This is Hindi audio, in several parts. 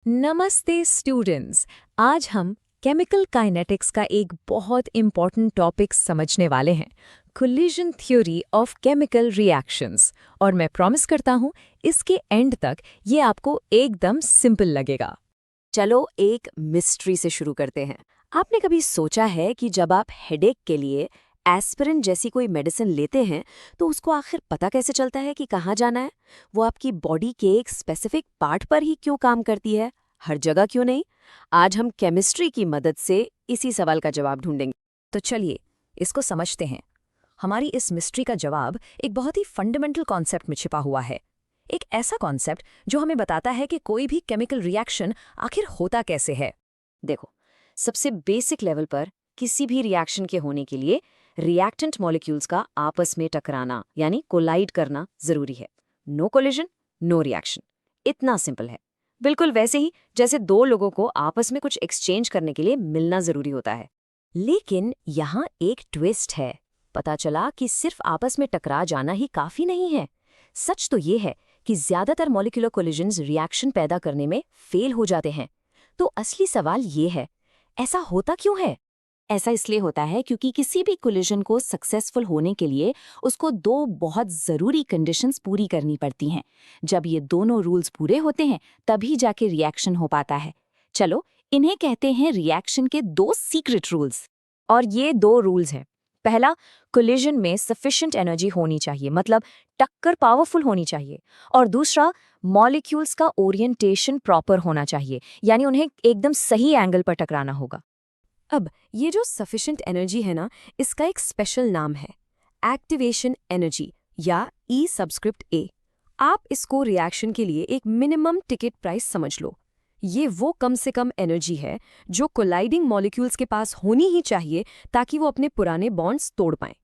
नमस्ते स्टूडेंट्स। आज हम केमिकल काइनेटिक्स का एक बहुत इम्पॉर्टेंट टॉपिक समझने वाले हैं, collision theory of chemical reactions. और मैं प्रॉमिस करता हूँ इसके एंड तक ये आपको एकदम सिंपल लगेगा। चलो एक मिस्ट्री से शुरू करते हैं। आपने कभी सोचा है कि जब आप हेडेक के लिए एस्पिरिन जैसी कोई मेडिसिन लेते हैं तो उसको आखिर पता कैसे चलता है कि कहाँ जाना है? वो आपकी बॉडी के एक स्पेसिफिक पार्ट पर ही क्यों काम करती है, हर जगह क्यों नहीं? आज हम केमिस्ट्री की मदद से इसी सवाल का जवाब ढूंढेंगे। तो चलिए इसको समझते हैं। हमारी इस मिस्ट्री का जवाब एक बहुत ही फंडामेंटल कॉन्सेप्ट में छिपा हुआ है। एक ऐसा कॉन्सेप्ट जो हमें बताता है कि कोई भी केमिकल रिएक्शन आखिर होता कैसे है। देखो, सबसे बेसिक लेवल पर किसी भी रिएक्शन के होने के लिए रिएक्टेंट मॉलिक्यूल्स का आपस में टकराना यानी कोलाइड करना जरूरी है। नो कोलिजन नो रिएक्शन, इतना सिंपल है। बिल्कुल वैसे ही जैसे दो लोगों को आपस में कुछ एक्सचेंज करने के लिए मिलना जरूरी होता है। लेकिन यहाँ एक ट्विस्ट है। पता चला कि सिर्फ आपस में टकरा जाना ही काफी नहीं है। सच तो ये है कि ज्यादातर मॉलिक्यूलर कोलिजन्स रिएक्शन पैदा करने में फेल हो जाते हैं। तो असली सवाल ये है, ऐसा होता क्यों है? ऐसा इसलिए होता है क्योंकि किसी भी कोलिजन को सक्सेसफुल होने के लिए उसको दो बहुत ज़रूरी कंडीशंस पूरी करनी पड़ती हैं। जब ये दोनों रूल्स पूरे होते हैं तभी जाके रिएक्शन हो पाता है। चलो, इन्हें कहते हैं रिएक्शन के दो सीक्रेट रूल्स। और ये दो रूल्स हैं। पहला, कोलिजन में सफिशिएंट एनर्जी होनी चाहिए, मतलब टक्कर पावरफुल होनी चाहिए। और दूसरा, मॉलिक्यूल्स का ओरिएंटेशन प्रॉपर होना चाहिए, यानी उन्हें एकदम सही एंगल पर टकराना होगा। अब ये जो सफिशिएंट एनर्जी है ना, इसका एक स्पेशल नाम है, एक्टिवेशन एनर्जी या ई सबस्क्रिप्ट ए। आप इसको रिएक्शन के लिए एक मिनिमम टिकट प्राइस समझ लो। ये वो कम से कम एनर्जी है जो कोलाइडिंग मॉलिक्यूल्स के पास होनी ही चाहिए ताकि वो अपने पुराने बॉन्ड्स तोड़ पाएं।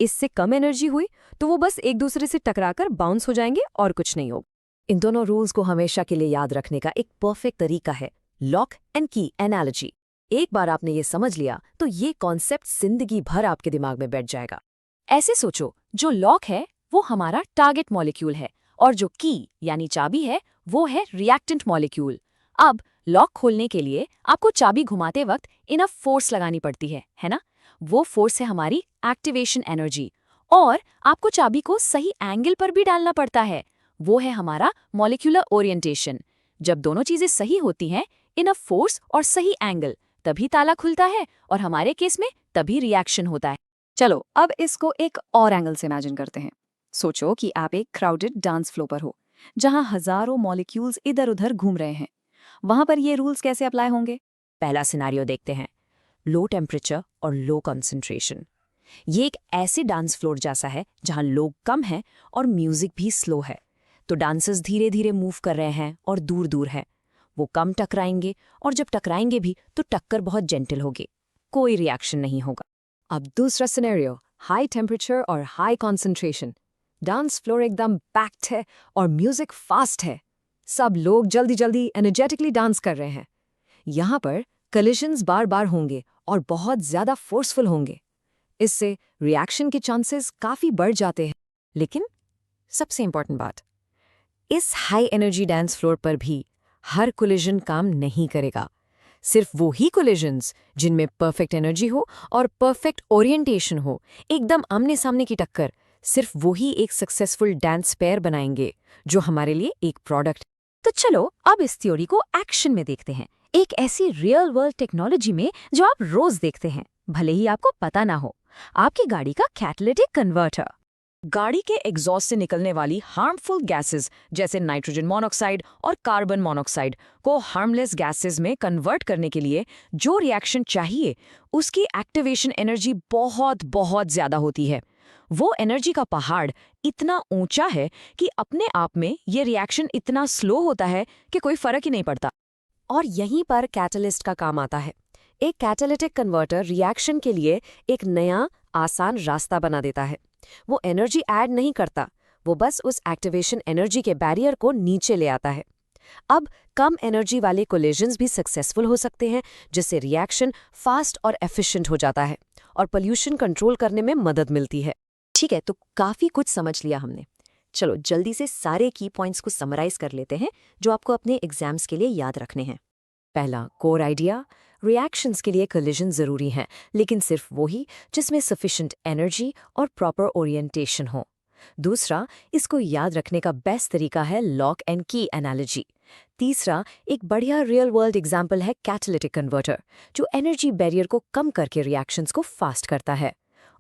इससे कम एनर्जी हुई तो वो बस एक दूसरे से टकराकर बाउंस हो जाएंगे और कुछ नहीं होगा। इन दोनों रूल्स को हमेशा के लिए याद रखने का एक परफेक्ट तरीका है लॉक एंड की एनालॉजी। एक बार आपने ये समझ लिया तो ये कॉन्सेप्ट जिंदगी भर आपके दिमाग में बैठ जाएगा। ऐसे सोचो, जो लॉक है वो हमारा टारगेट मॉलिक्यूल है और जो की यानी चाबी है वो है रिएक्टेंट मॉलिक्यूल। अब लॉक खोलने के लिए आपको चाबी घुमाते वक्त इनफ फोर्स लगानी पड़ती है ना? वो फोर्स है हमारी एक्टिवेशन एनर्जी। और आपको चाबी को सही एंगल पर भी डालना पड़ता है, वो है हमारा मॉलिक्यूलर ओरिएंटेशन। जब दोनों चीजें सही होती हैं, इनफ फोर्स और सही एंगल, तभी ताला खुलता है और हमारे केस में तभी रिएक्शन होता है। चलो अब इसको एक और एंगल से इमेजिन करते हैं। सोचो कि आप एक क्राउडेड डांस फ्लो पर हो जहां हजारों मॉलिक्यूल्स इधर उधर घूम रहे हैं। वहां पर ये रूल्स कैसे अप्लाई होंगे? पहला सिनेरियो देखते हैं, लो टेम्परेचर और लो कंसंट्रेशन। ये एक ऐसे डांस फ्लोर जैसा है जहां लोग कम हैं और म्यूजिक भी स्लो है। तो डांसर्स धीरे धीरे मूव कर रहे हैं और दूर दूर हैं। वो कम टकराएंगे और जब टकराएंगे भी तो टक्कर बहुत जेंटल होगी, कोई रिएक्शन नहीं होगा। अब दूसरा सिनेरियो, हाई टेम्परेचर और हाई कॉन्सेंट्रेशन। डांस फ्लोर एकदम पैक्ड है और म्यूजिक फास्ट है। सब लोग जल्दी जल्दी एनर्जेटिकली डांस कर रहे हैं। यहाँ पर कोलिजन्स बार बार होंगे और बहुत ज्यादा फोर्सफुल होंगे। इससे रिएक्शन के चांसेस काफी बढ़ जाते हैं। लेकिन सबसे इंपॉर्टेंट बात, इस हाई एनर्जी डांस फ्लोर पर भी हर कोलिजन काम नहीं करेगा। सिर्फ वो ही कोलिजन्स जिनमें परफेक्ट एनर्जी हो और परफेक्ट ओरिएंटेशन हो, एकदम आमने सामने की टक्कर, सिर्फ वो ही एक सक्सेसफुल डांस पेयर बनाएंगे जो हमारे लिए एक प्रोडक्ट। तो चलो अब इस थ्योरी को एक्शन में देखते हैं, एक ऐसी रियल वर्ल्ड टेक्नोलॉजी में जो आप रोज देखते हैं, भले ही आपको पता ना हो। आपकी गाड़ी का कैटालिटिक कन्वर्टर। गाड़ी के एग्जॉस्ट से निकलने वाली हार्मफुल गैसेस जैसे नाइट्रोजन मोनोक्साइड और कार्बन मोनोक्साइड को हार्मलेस गैसेस में कन्वर्ट करने के लिए जो रिएक्शन चाहिए, उसकी एक्टिवेशन एनर्जी बहुत बहुत ज्यादा होती है। वो एनर्जी का पहाड़ इतना ऊंचा है कि अपने आप में ये रिएक्शन इतना स्लो होता है कि कोई फर्क ही नहीं पड़ता। और यहीं पर कैटलिस्ट का काम आता है। एक कैटालिटिक कन्वर्टर रिएक्शन के लिए एक नया आसान रास्ता बना देता है। वो एनर्जी ऐड नहीं करता, वो बस उस एक्टिवेशन एनर्जी के बैरियर को नीचे ले आता है। अब कम एनर्जी वाले कोलिजन्स भी सक्सेसफुल हो सकते हैं, जिससे रिएक्शन फास्ट और एफिशिएंट हो जाता है और पोल्यूशन कंट्रोल करने में मदद मिलती है। ठीक है, तो काफी कुछ समझ लिया हमने। चलो जल्दी से सारे की पॉइंट्स को समराइज कर लेते हैं जो आपको अपने एग्जाम्स के लिए याद रखने हैं। पहला, कोर आइडिया। रिएक्शंस के लिए कोलिजन ज़रूरी हैं, लेकिन सिर्फ वही जिसमें सफिशिएंट एनर्जी और प्रॉपर ओरिएंटेशन हो। दूसरा, इसको याद रखने का बेस्ट तरीका है लॉक एंड की एनालॉजी। तीसरा, एक बढ़िया रियल वर्ल्ड एग्जाम्पल है कैटालिटिक कन्वर्टर, जो एनर्जी बैरियर को कम करके रिएक्शंस को फास्ट करता है।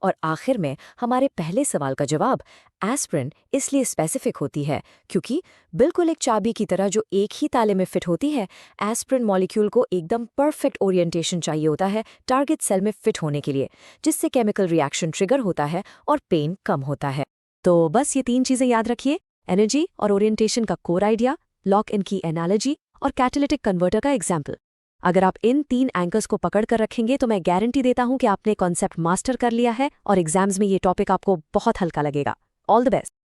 और आखिर में हमारे पहले सवाल का जवाब, एस्पिरिन इसलिए स्पेसिफिक होती है क्योंकि बिल्कुल एक चाबी की तरह जो एक ही ताले में फिट होती है, एस्पिरिन मॉलिक्यूल को एकदम परफेक्ट ओरिएंटेशन चाहिए होता है टारगेट सेल में फिट होने के लिए, जिससे केमिकल रिएक्शन ट्रिगर होता है और पेन कम होता है। तो बस ये 3 चीज़ें याद रखिए, एनर्जी और ओरिएंटेशन का कोर आइडिया, लॉक एंड की एनालॉजी और कैटालिटिक कन्वर्टर का एग्जाम्पल। अगर आप इन 3 एंकर्स को पकड़ कर रखेंगे तो मैं गारंटी देता हूं कि आपने कॉन्सेप्ट मास्टर कर लिया है और एग्जाम्स में ये टॉपिक आपको बहुत हल्का लगेगा। All the best.